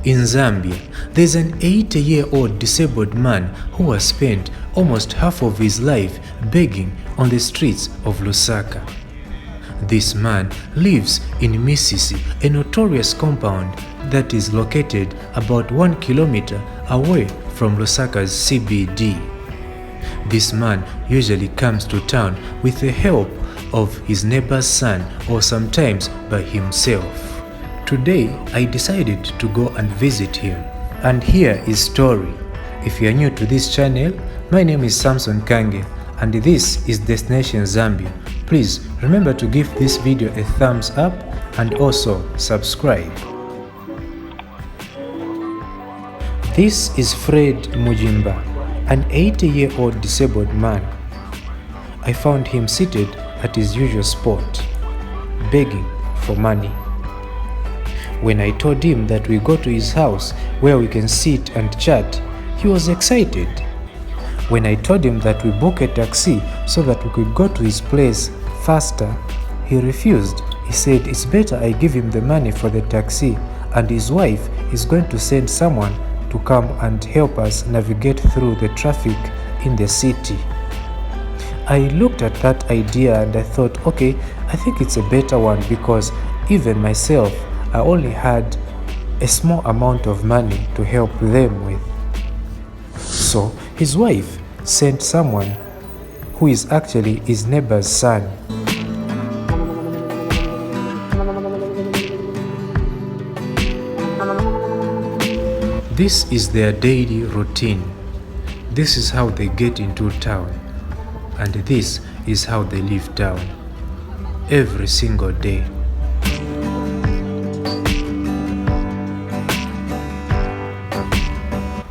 In Zambia, there's an 80-year-old disabled man who has spent almost half of his life begging on the streets of Lusaka. This man lives in Misisi, a notorious compound that is located about 1 kilometer away from Lusaka's CBD. This man usually comes to town with the help of his neighbor's son or sometimes by himself. Today, I decided to go and visit him and hear his story. If you are new to this channel, my name is Samson-The and this is Destination Zambia. Please remember to give this video a thumbs up and also subscribe. This is Fred Mujimba, an 80-year-old disabled man. I found him seated at his usual spot, begging for money. When I told him that we go to his house where we can sit and chat, he was excited. When I told him that we book a taxi so that we could go to his place faster, he refused. He said it's better I give him the money for the taxi and his wife is going to send someone to come and help us navigate through the traffic in the city. I looked at that idea and I thought, okay, I think it's a better one because even myself, I only had a small amount of money to help them with. So his wife sent someone who is actually his neighbor's son. This is their daily routine. This is how they get into town. And this is how they leave town every single day.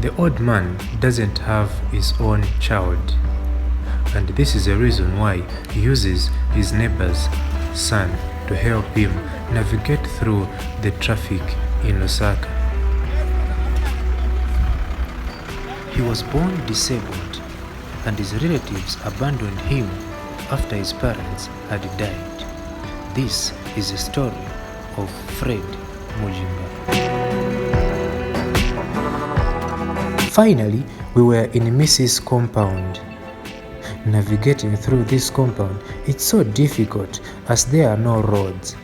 The old man doesn't have his own child, and this is the reason why he uses his neighbor's son to help him navigate through the traffic in Lusaka. He was born disabled, and his relatives abandoned him after his parents had died. This is the story of Fred Mujimba. Finally, we were in Mrs. compound. Navigating through this compound, it's so difficult as there are no roads.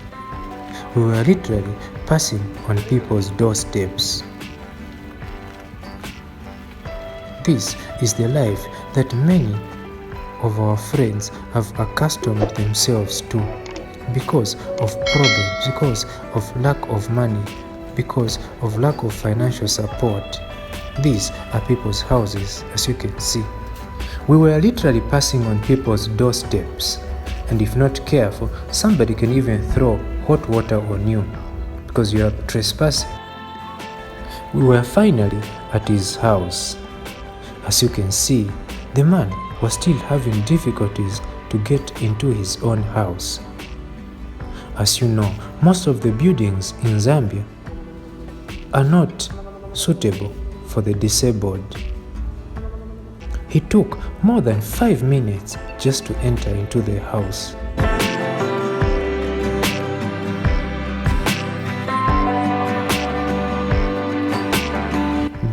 We were literally passing on people's doorsteps. This is the life that many of our friends have accustomed themselves to because of problems, because of lack of money, because of lack of financial support. These are people's houses, as you can see. We were literally passing on people's doorsteps, and if not careful, somebody can even throw hot water on you because you are trespassing. We were finally at his house. As you can see, the man was still having difficulties to get into his own house. As you know, most of the buildings in Zambia are not suitable for the disabled. He took more than 5 minutes just to enter into the house.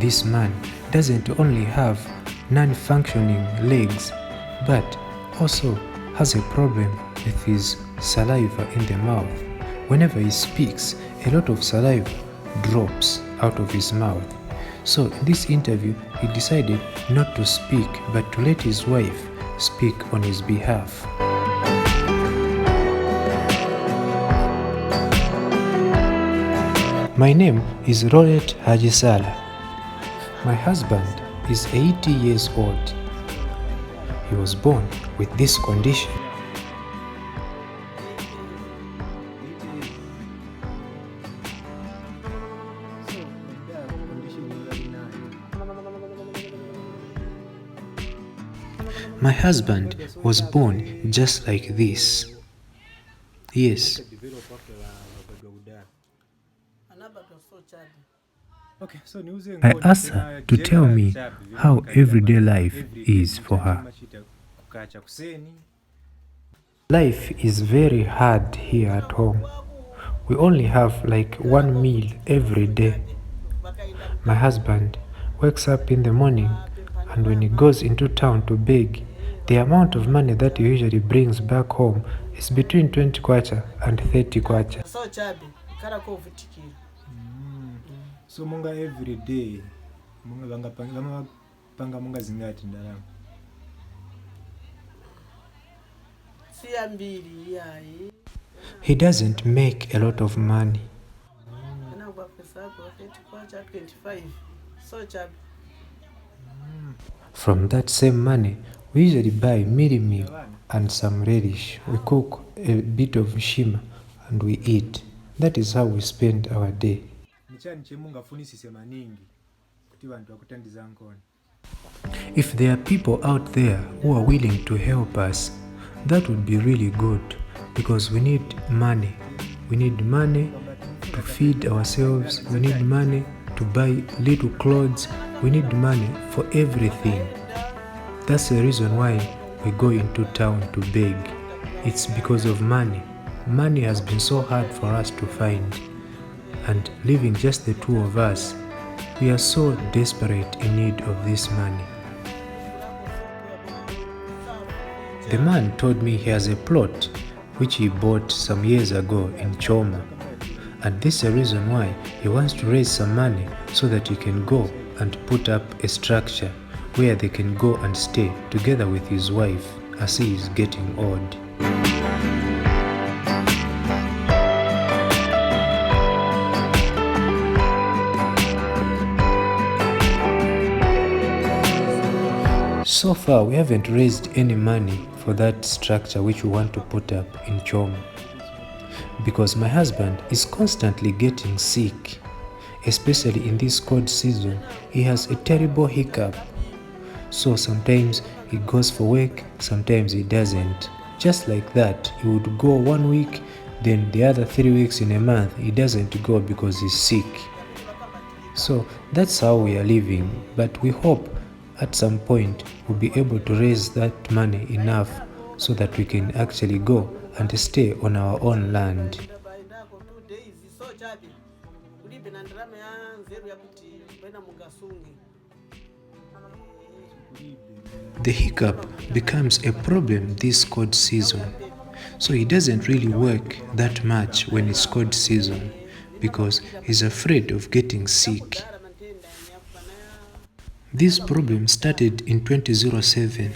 This man doesn't only have non-functioning legs, but also has a problem with his saliva in the mouth. Whenever he speaks, a lot of saliva drops out of his mouth. So in this interview, he decided not to speak, but to let his wife speak on his behalf. My name is Hachisala. My husband is 80 years old. He was born with this condition. My husband was born just like this. Yes. I asked her to tell me how everyday life is for her. Life is very hard here at home. We only have like one meal every day. My husband wakes up in the morning, and when he goes into town to beg, the amount of money that he usually brings back home is between 20 kwacha and 30 kwacha. So munga every day munga panga munga zingati ndalama? He doesn't make a lot of money. From that same money, we usually buy miri meal and some relish. We cook a bit of shima and we eat. That is how we spend our day. If there are people out there who are willing to help us, that would be really good, because we need money. We need money to feed ourselves. We need money to buy little clothes. We need money for everything. That's the reason why we go into town to beg. It's because of money. Money has been so hard for us to find. And living just the two of us, we are so desperate in need of this money. The man told me he has a plot which he bought some years ago in Choma. And this is the reason why he wants to raise some money so that he can go and put up a structure where they can go and stay together with his wife as he is getting old. So far, we haven't raised any money for that structure which we want to put up in Choma, because my husband is constantly getting sick. Especially in this cold season, he has a terrible hiccup. So sometimes he goes for work, sometimes he doesn't. Just like that, he would go 1 week, then the other 3 weeks in a month, he doesn't go because he's sick. So that's how we are living, but we hope at some point we'll be able to raise that money enough so that we can actually go and stay on our own land. The hiccup becomes a problem this cold season, so he doesn't really work that much when it's cold season because he's afraid of getting sick. This problem started in 2007.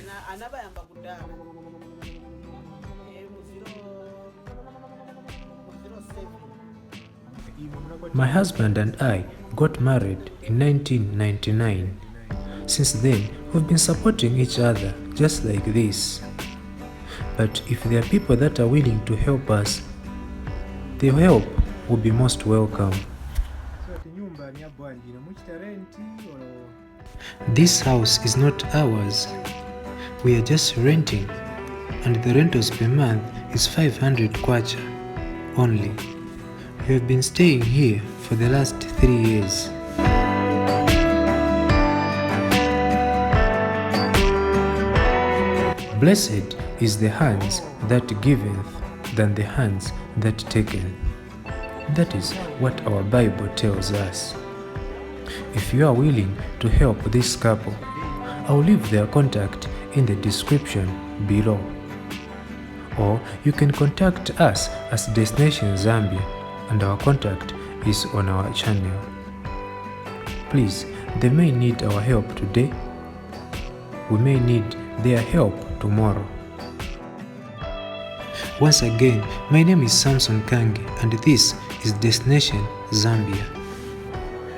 My husband and I got married in 1999. Since then, we've been supporting each other just like this. But if there are people that are willing to help us, the help will be most welcome. This house is not ours. We are just renting, and the rentals per month is 500 kwacha only. We have been staying here for the last 3 years. Blessed is the hands that giveth than the hands that taketh. That is what our Bible tells us. If you are willing to help this couple, I'll leave their contact in the description below. Or you can contact us as Destination Zambia, and our contact is on our channel. Please, they may need our help today. We may need their help tomorrow. Once again, my name is Samson Kangi, and this is Destination Zambia.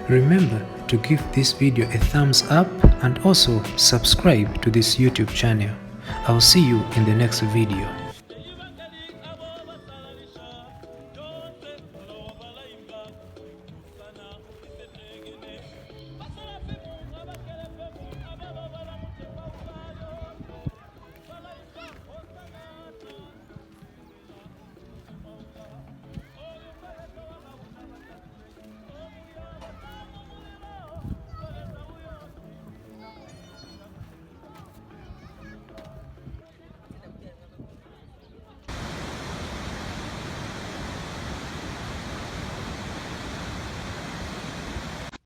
Remember to give this video a thumbs up and also subscribe to this YouTube channel. I'll see you in the next video.